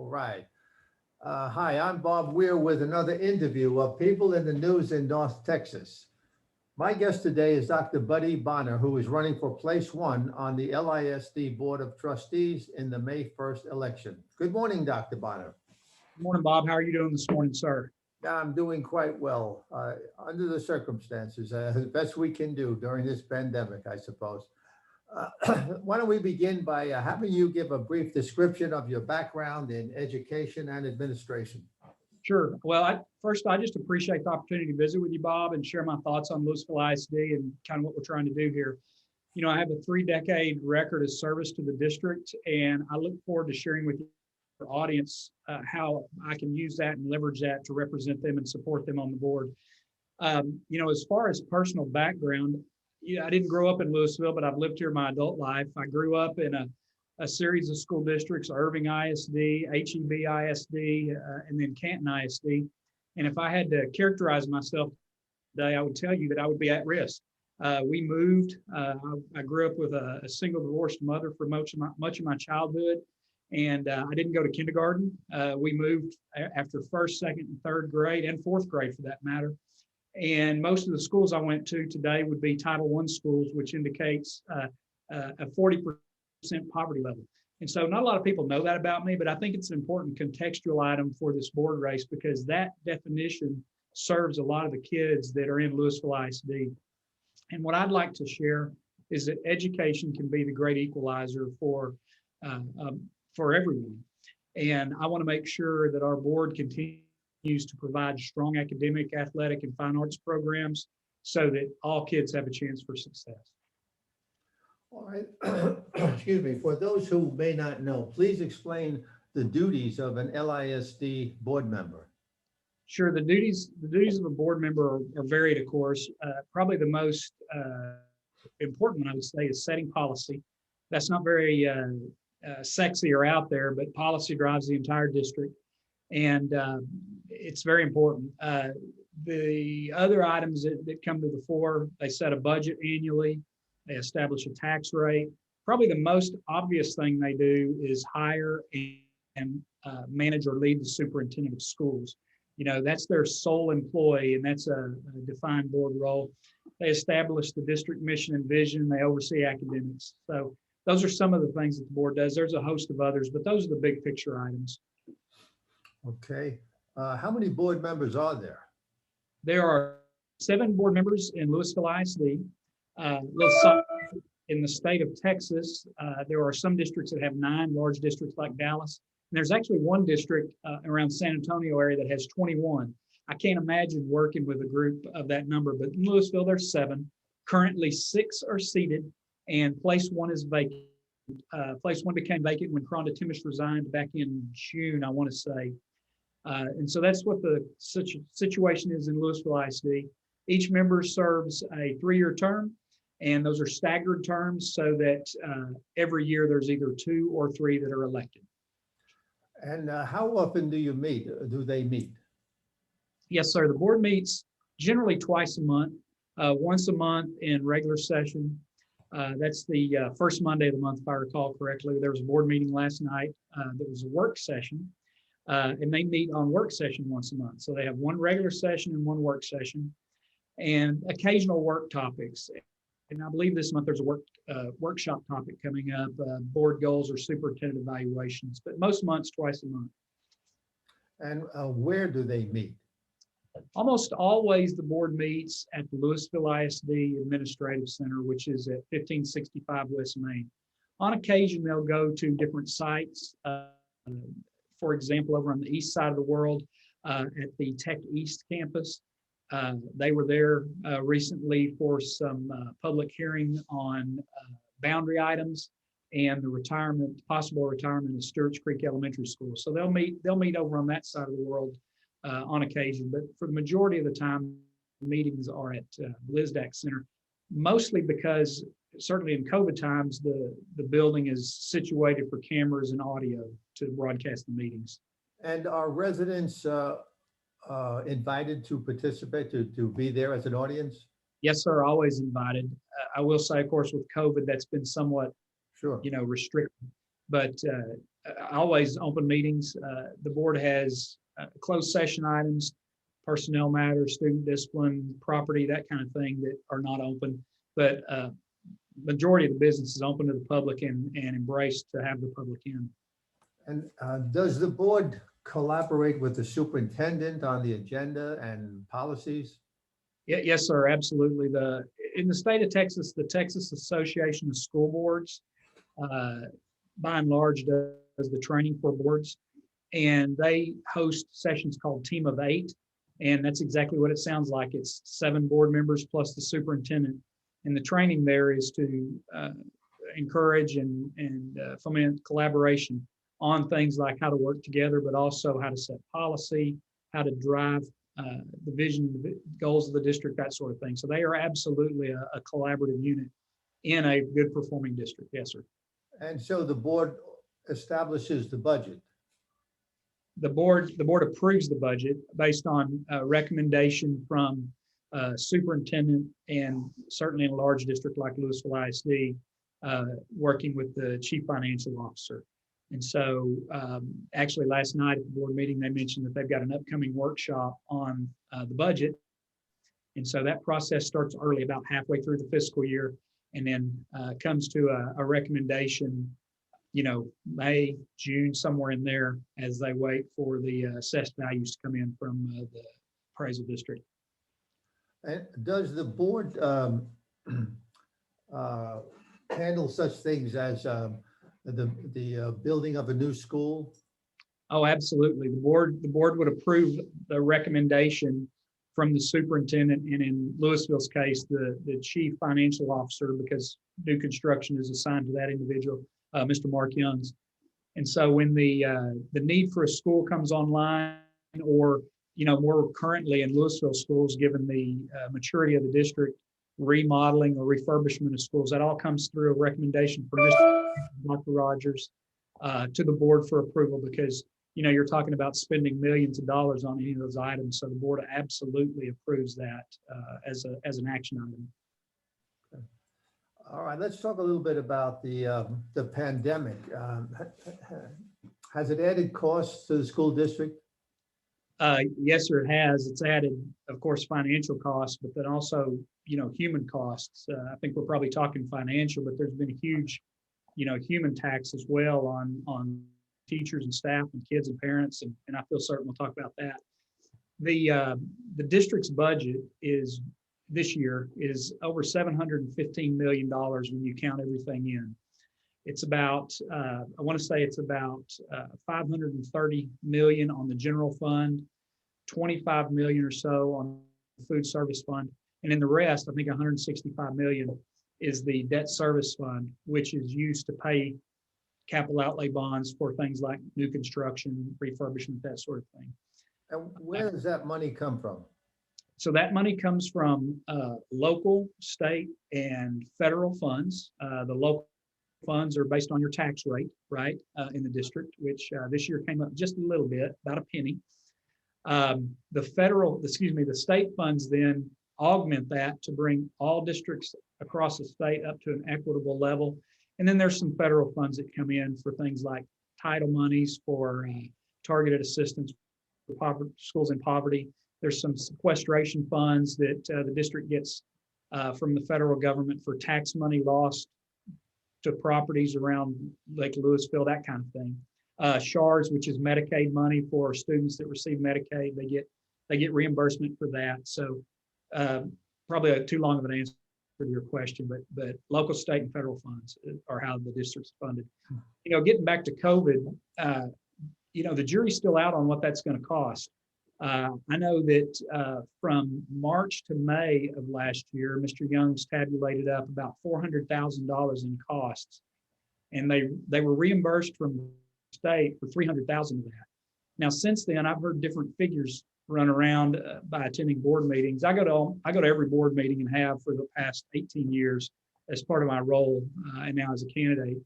right. Hi, I'm Bob Weir with another interview of People in the News in North Texas. My guest today is Dr. Buddy Bonner, who is running for place one on the LISD Board of Trustees in the May 1st election. Good morning, Dr. Bonner. Good morning, Bob. How are you doing this morning, sir? I'm doing quite well under the circumstances, as best we can do during this pandemic, I suppose. Why don't we begin by having you give a brief description of your background in education and administration? Sure. Well, I just appreciate the opportunity to visit with you, Bob, and share my thoughts on Louisville ISD and kind of what we're trying to do here. You know, I have a 3-decade record of service to the district, and I look forward to sharing with your audience how I can use that and leverage that to represent them and support them on the board. You know, as far as personal background, I didn't grow up in Louisville, but I've lived here my adult life. I grew up in a series of school districts: Irving ISD, HEB ISD, and then Canton ISD. And if I had to characterize myself today, I would tell you that I would be at risk. We moved. I grew up with a single divorced mother for much of my childhood, and I didn't go to kindergarten. We moved after first, second, and third grade, and fourth grade for that matter. And most of the schools I went to today would be Title I schools, which indicates a 40% poverty level. And so not a lot of people know that about me, but I think it's an important contextual item for this board race because that definition serves a lot of the kids that are in Louisville ISD. And what I'd like to share is that education can be the great equalizer for everyone. And I want to make sure that our board continues to provide strong academic, athletic, and fine arts programs so that all kids have a chance for success. All right. Excuse me. For those who may not know, please explain the duties of an LISD board member. Sure. The duties of a board member are varied, of course. Probably the most important one, I would say, is setting policy. That's not very sexy or out there, but policy drives the entire district. And it's very important. The other items that come to the fore, they set a budget annually, they establish a tax rate. Probably the most obvious thing they do is hire and manage or lead the superintendent of schools. You know, that's their sole employee, and that's a defined board role. They establish the district mission and vision, they oversee academics. So those are some of the things that the board does. There's a host of others, but those are the big picture items. Okay. How many board members are there? There are 7 board members in Louisville ISD. In the state of Texas, there are some districts that have 9, large districts like Dallas. And there's actually one district around San Antonio area that has 21. I can't imagine working with a group of that number, but in Louisville, there's 7. Currently, 6 are seated, and place 1 is vacant. Place 1 became vacant when Cronda Timmish resigned back in June, I want to say. And so that's what the situation is in Louisville ISD. Each member serves a 3-year term, and those are staggered terms so that every year there's either 2 or 3 that are elected. And how often do they meet? Yes, sir. The board meets generally twice a month, once a month in regular session. That's the first Monday of the month, if I recall correctly. There was a board meeting last night. There was a work session. And they meet on work session once a month. So they have 1 regular session and 1 work session and occasional work topics. And I believe this month there's a workshop topic coming up, board goals or superintendent evaluations, but most months twice a month. And where do they meet? Almost always the board meets at the Louisville ISD Administrative Center, which is at 1565 West Main. On occasion, they'll go to different sites. For example, over on the east side of the world at the Tech East campus. They were there recently for some public hearing on boundary items and the possible retirement of Stewart's Creek Elementary School. So they'll meet over on that side of the world on occasion, but for the majority of the time, meetings are at the LISD Center, mostly because certainly in COVID times, the building is situated for cameras and audio to broadcast the meetings. And are residents invited to participate, to be there as an audience? Yes, sir, always invited. I will say, of course, with COVID, that's been somewhat Sure. restricted. But always open meetings. The board has closed session items, personnel matters, student discipline, property, that kind of thing that are not open. But majority of the business is open to the public and embraced to have the public in. And does the board collaborate with the superintendent on the agenda and policies? Yeah, yes, sir, absolutely. In the state of Texas, the Texas Association of School Boards, by and large, does the training for boards, and they host sessions called Team of 8, and that's exactly what it sounds like. It's 7 board members plus the superintendent, and the training there is to encourage and foment collaboration on things like how to work together, but also how to set policy, how to drive the vision, the goals of the district, that sort of thing. So they are absolutely a collaborative unit in a good performing district. Yes, sir. And so the board establishes the budget. The board approves the budget based on a recommendation from superintendent, and certainly in a large district like Louisville ISD, working with the chief financial officer. And so actually last night at the board meeting, they mentioned that they've got an upcoming workshop on the budget. And so that process starts early, about halfway through the fiscal year, and then comes to a recommendation, May, June, somewhere in there, as they wait for the assessed values to come in from the appraisal district. And does the board handle such things as the building of a new school? Oh, absolutely. The board would approve the recommendation from the superintendent, and in Louisville's case, the chief financial officer, because new construction is assigned to that individual, Mr. Mark Youngs. And so when the need for a school comes online, or more currently in Louisville schools, given the maturity of the district, remodeling or refurbishment of schools, that all comes through a recommendation from Dr. Rogers to the board for approval, because you're talking about spending millions of dollars on any of those items. So the board absolutely approves that as an action item. All right, let's talk a little bit about the pandemic. Has it added costs to the school district? Yes, sir, it has. It's added, of course, financial costs, but then also, human costs. I think we're probably talking financial, but there's been a huge, human tax as well on teachers and staff and kids and parents, and I feel certain we'll talk about that. The district's budget is this year is over $715 million when you count everything in. It's about, I want to say it's about 530 million on the general fund, 25 million or so on the food service fund. And in the rest, I think 165 million is the debt service fund, which is used to pay capital outlay bonds for things like new construction, refurbishment, that sort of thing. And where does that money come from? So that money comes from local, state, and federal funds. The local funds are based on your tax rate, right, in the district, which this year came up just a little bit, about a penny. The state funds then augment that to bring all districts across the state up to an equitable level. And then there's some federal funds that come in for things like title monies for targeted assistance for schools in poverty. There's some sequestration funds that the district gets from the federal government for tax money lost to properties around Lake Louisville, that kind of thing. SHARS, which is Medicaid money for students that receive Medicaid, they get reimbursement for that. So probably too long of an answer to your question, but local, state, and federal funds are how the district's funded. Getting back to COVID, the jury's still out on what that's going to cost. I know that from March to May of last year, Mr. Young's tabulated up about $400,000 in costs, and they were reimbursed from the state for $300,000 of that. Now, since then, I've heard different figures run around by attending board meetings. I go to every board meeting and have for the past 18 years as part of my role, and now as a candidate.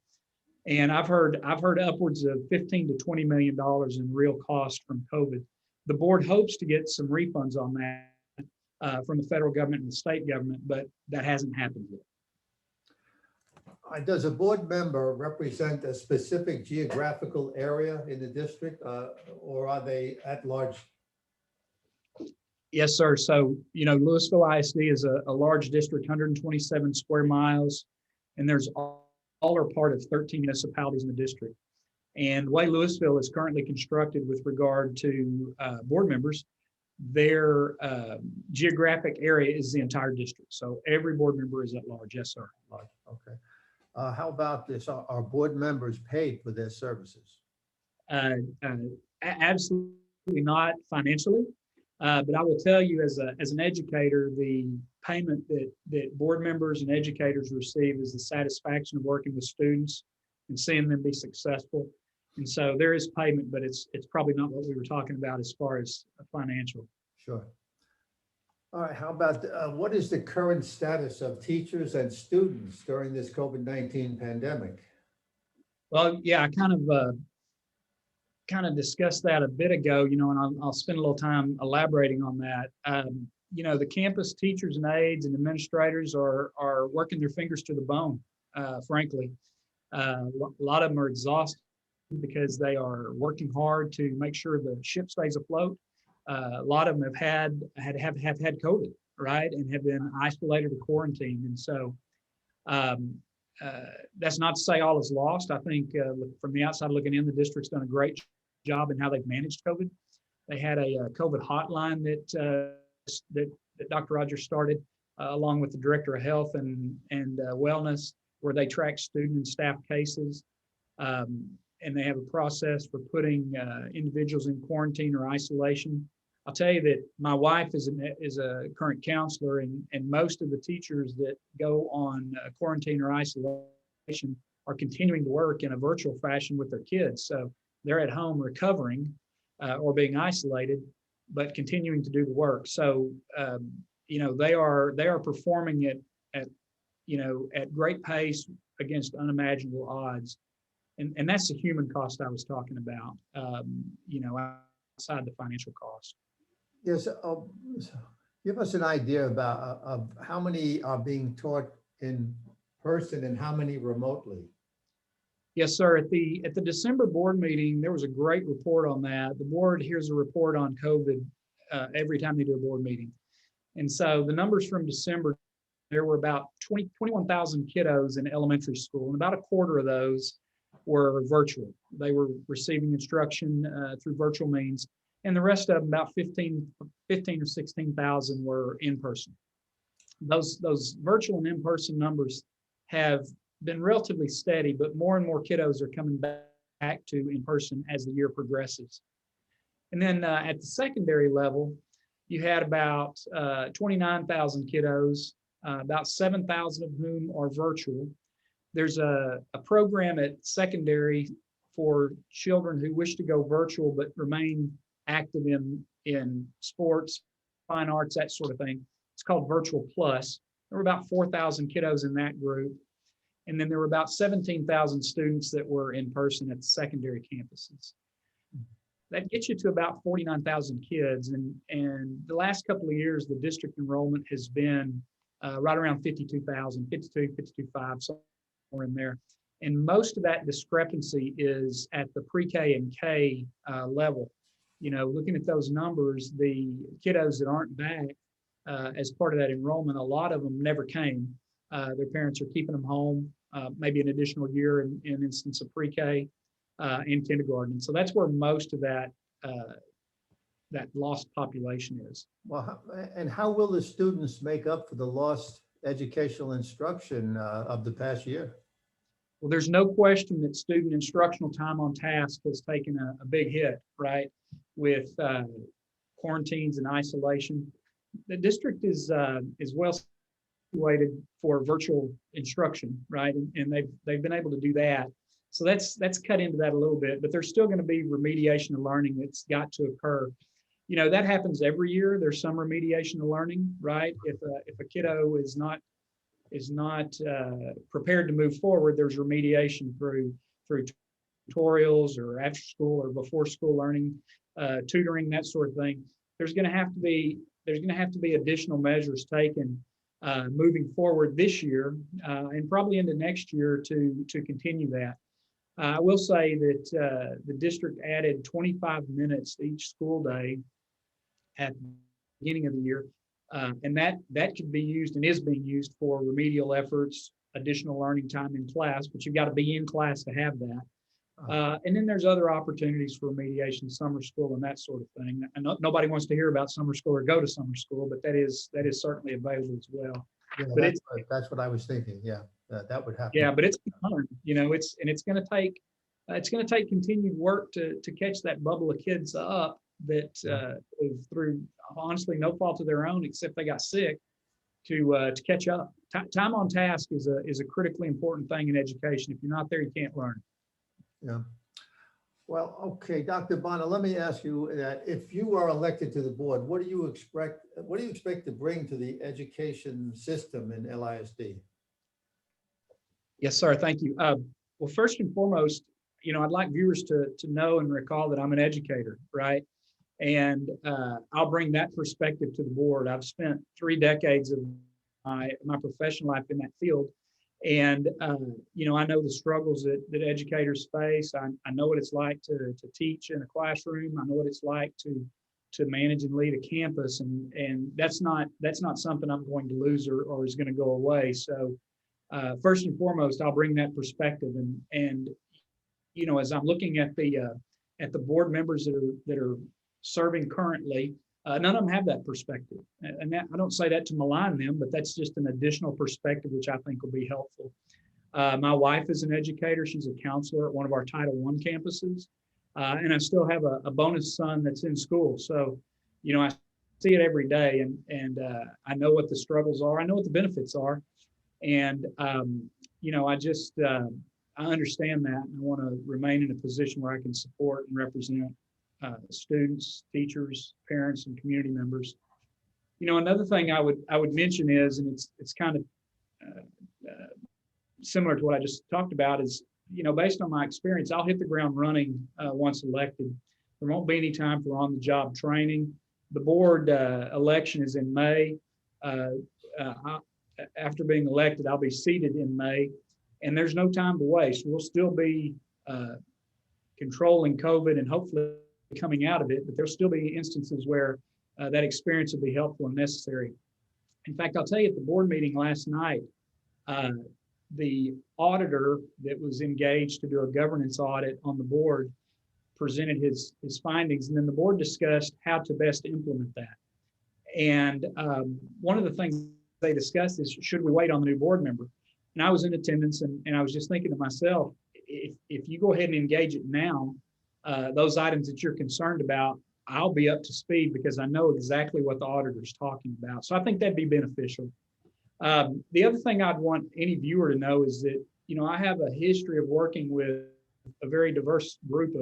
And I've heard upwards of $15 to $20 million in real cost from COVID. The board hopes to get some refunds on that from the federal government and the state government, but that hasn't happened yet. Does a board member represent a specific geographical area in the district, or are they at large? Yes, sir. So, Louisville ISD is a large district, 127 square miles, and there's all are part of 13 municipalities in the district. And the way Louisville is currently constructed with regard to board members, their geographic area is the entire district. So every board member is at large. Yes, sir. Large, okay. How about this? Are board members paid for their services? Absolutely not financially. But I will tell you, as an educator, the payment that board members and educators receive is the satisfaction of working with students and seeing them be successful. And so there is payment, but it's probably not what we were talking about as far as financial. Sure. All right. How about what is the current status of teachers and students during this COVID-19 pandemic? Well, yeah, I kind of discussed that a bit ago, and I'll spend a little time elaborating on that. The campus teachers and aides and administrators are working their fingers to the bone, frankly. A lot of them are exhausted because they are working hard to make sure the ship stays afloat. A lot of them have had COVID, right, and have been isolated or quarantined. And so that's not to say all is lost. I think from the outside looking in, the district's done a great job in how they've managed COVID. They had a COVID hotline that Dr. Rogers started along with the Director of Health and Wellness, where they track student and staff cases. And they have a process for putting individuals in quarantine or isolation. I'll tell you that my wife is a current counselor, and most of the teachers that go on quarantine or isolation are continuing to work in a virtual fashion with their kids. So they're at home recovering or being isolated, but continuing to do the work. So they are performing it at great pace against unimaginable odds. And that's the human cost I was talking about, outside the financial cost. Yes. Give us an idea of how many are being taught in person and how many remotely. Yes, sir. At the December board meeting, there was a great report on that. The board hears a report on COVID every time they do a board meeting. And so the numbers from December, there were about 21,000 kiddos in elementary school, and about a quarter of those were virtual. They were receiving instruction through virtual means, and the rest of them, about 15 or 16,000 were in person. Those virtual and in-person numbers have been relatively steady, but more and more kiddos are coming back to in person as the year progresses. And then at the secondary level, you had about 29,000 kiddos, about 7,000 of whom are virtual. There's a program at secondary for children who wish to go virtual but remain active in sports, fine arts, that sort of thing. It's called Virtual Plus. There were about 4,000 kiddos in that group. And then there were about 17,000 students that were in person at the secondary campuses. That gets you to about 49,000 kids. And the last couple of years, the district enrollment has been right around 52,000, 52, 52.5, somewhere in there. And most of that discrepancy is at the pre-K and K level. Looking at those numbers, the kiddos that aren't back as part of that enrollment, a lot of them never came. Their parents are keeping them home, maybe an additional year in instance of pre-K and kindergarten. So that's where most of that lost population is. Well, and how will the students make up for the lost educational instruction of the past year? Well, there's no question that student instructional time on task has taken a big hit, right? With quarantines and isolation. The district is well situated for virtual instruction, right? And they've been able to do that. So that's cut into that a little bit, but there's still going to be remediation and learning that's got to occur. That happens every year. There's some remediation and learning, right? If a kiddo is not prepared to move forward, there's remediation through tutorials or after school or before school learning, tutoring, that sort of thing. There's going to have to be additional measures taken moving forward this year and probably into next year to continue that. I will say that the district added 25 minutes each school day at the beginning of the year. And that could be used and is being used for remedial efforts, additional learning time in class, but you've got to be in class to have that. And then there's other opportunities for remediation, summer school, and that sort of thing. And nobody wants to hear about summer school or go to summer school, but that is certainly available as well. Yeah, But that's what I was thinking. Yeah, that would happen. yeah, but it's hard, you know. It's going to take continued work to catch that bubble of kids up that through honestly no fault of their own, except they got sick, to catch up. Time on task is a critically important thing in education. If you're not there, you can't learn. Yeah. Well, okay, Dr. Bonner, let me ask you that if you are elected to the board, what do you expect to bring to the education system in LISD? Yes, sir. Thank you. Well, first and foremost, you know, I'd like viewers to know and recall that I'm an educator, right? And I'll bring that perspective to the board. I've spent 3 decades of my professional life in that field. And, you know, I know the struggles that educators face. I know what it's like to teach in a classroom. I know what it's like to manage and lead a campus. And that's not something I'm going to lose or is going to go away. So first and foremost, I'll bring that perspective. And you know, as I'm looking at the board members that are serving currently, none of them have that perspective. And that, I don't say that to malign them, but that's just an additional perspective, which I think will be helpful. My wife is an educator. She's a counselor at one of our Title I campuses. And I still have a bonus son that's in school. So, you know, I see it every day and I know what the struggles are. I know what the benefits are. And, you know, I understand that. And I want to remain in a position where I can support and represent students, teachers, parents, and community members. You know, another thing I would mention is, and it's kind of similar to what I just talked about, is, you know, based on my experience, I'll hit the ground running once elected. There won't be any time for on-the-job training. The board election is in May. After being elected, I'll be seated in May, and there's no time to waste. We'll still be controlling COVID and hopefully coming out of it, but there'll still be instances where that experience will be helpful and necessary. In fact, I'll tell you, at the board meeting last night, the auditor that was engaged to do a governance audit on the board presented his findings, and then the board discussed how to best implement that. And one of the things they discussed is, should we wait on the new board member? And I was in attendance, and I was just thinking to myself, if you go ahead and engage it now, those items that you're concerned about, I'll be up to speed because I know exactly what the auditor's talking about. So I think that'd be beneficial. The other thing I'd want any viewer to know is that, you know, I have a history of working with a very diverse group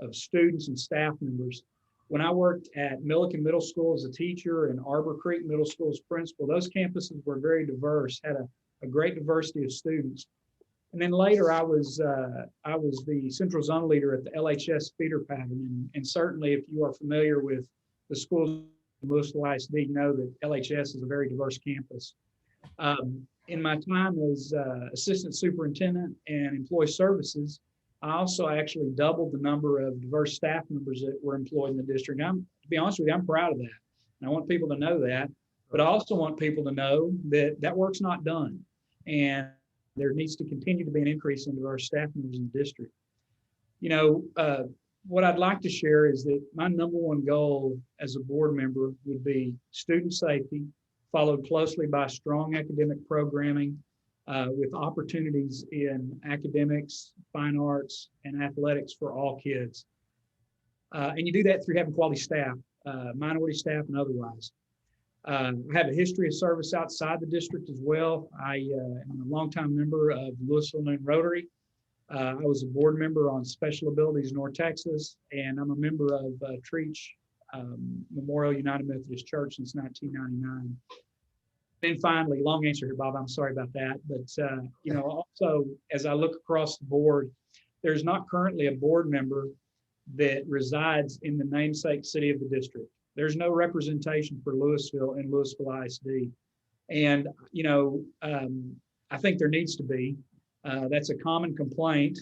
of students and staff members. When I worked at Milliken Middle School as a teacher and Arbor Creek Middle School as principal, those campuses were very diverse, had a great diversity of students. And then later I was the central zone leader at the LHS feeder pattern. And certainly if you are familiar with the schools in Louisville ISD, you know that LHS is a very diverse campus. In my time as assistant superintendent and employee services, I also actually doubled the number of diverse staff members that were employed in the district. To be honest with you, I'm proud of that. And I want people to know that, but I also want people to know that that work's not done. And there needs to continue to be an increase in diverse staff members in the district. You know, what I'd like to share is that my number one goal as a board member would be student safety, followed closely by strong academic programming with opportunities in academics, fine arts, and athletics for all kids. And you do that through having quality staff, minority staff and otherwise. I have a history of service outside the district as well. I am a longtime member of Louisville Noon Rotary. I was a board member on Special Abilities North Texas, and I'm a member of Treach Memorial United Methodist Church since 1999. And finally, long answer here, Bob, I'm sorry about that. But, you know, also, as I look across the board, there's not currently a board member that resides in the namesake city of the district. There's no representation for Louisville and Louisville ISD. And, I think there needs to be. That's a common complaint,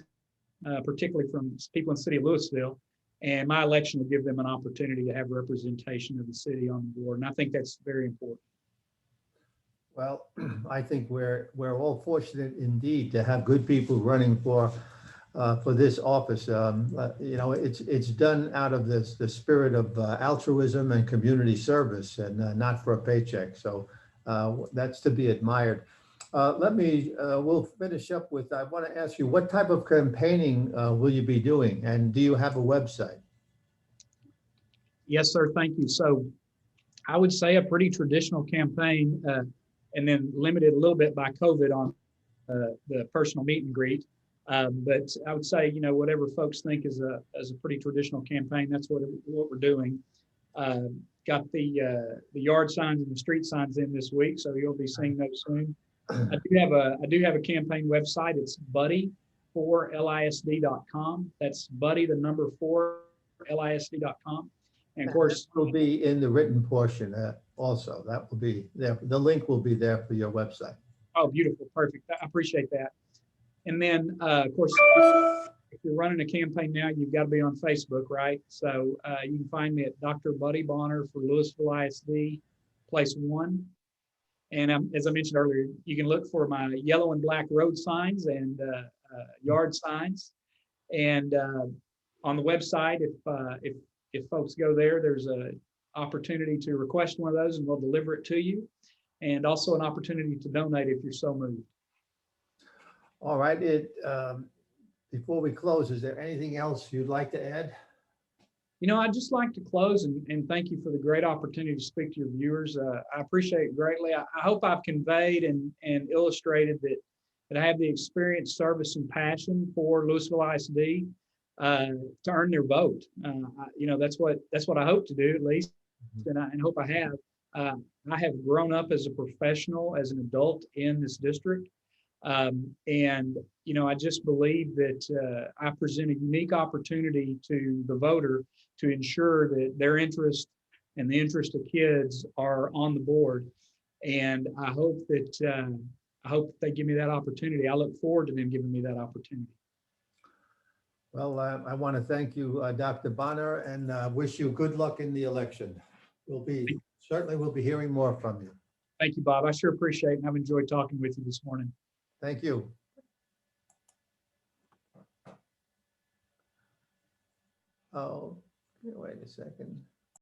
particularly from people in the city of Louisville. And my election will give them an opportunity to have representation of the city on the board. And I think that's very important. Well, I think we're all fortunate indeed to have good people running for this office. It's done out of the spirit of altruism and community service, and not for a paycheck. So that's to be admired. We'll finish up with, I want to ask you, what type of campaigning will you be doing? And do you have a website? Yes, sir. Thank you. So I would say a pretty traditional campaign, and then limited a little bit by COVID on the personal meet and greet. But I would say, whatever folks think is a pretty traditional campaign, that's what we're doing. Got the yard signs and the street signs in this week, so you'll be seeing those soon. I do have a campaign website. It's buddy4lisd.com. That's buddy, the number 4, lisd.com. And of course, will be in the written portion also. That will be there. The link will be there for your website. Oh, beautiful. Perfect. I appreciate that. And then, of course, if you're running a campaign now, you've got to be on Facebook, right? So you can find me at Dr. Buddy Bonner for Louisville ISD, place 1. And as I mentioned earlier, you can look for my yellow and black road signs and yard signs. And on the website, if folks go there, there's an opportunity to request one of those and we'll deliver it to you. And also an opportunity to donate if you're so moved. All right. Before we close, is there anything else you'd like to add? I'd just like to close and thank you for the great opportunity to speak to your viewers. I appreciate it greatly. I hope I've conveyed and illustrated that I have the experience, service, and passion for Louisville ISD to earn their vote. That's what I hope to do, at least, and I hope I have. I have grown up as a professional, as an adult in this district. I just believe that I present a unique opportunity to the voter to ensure that their interest and the interest of kids are on the board. And I hope that they give me that opportunity. I look forward to them giving me that opportunity. Well, I want to thank you, Dr. Bonner, and wish you good luck in the election. Certainly we'll be hearing more from you. Thank you, Bob. I sure appreciate it, and I've enjoyed talking with you this morning. Thank you. Oh, wait a second.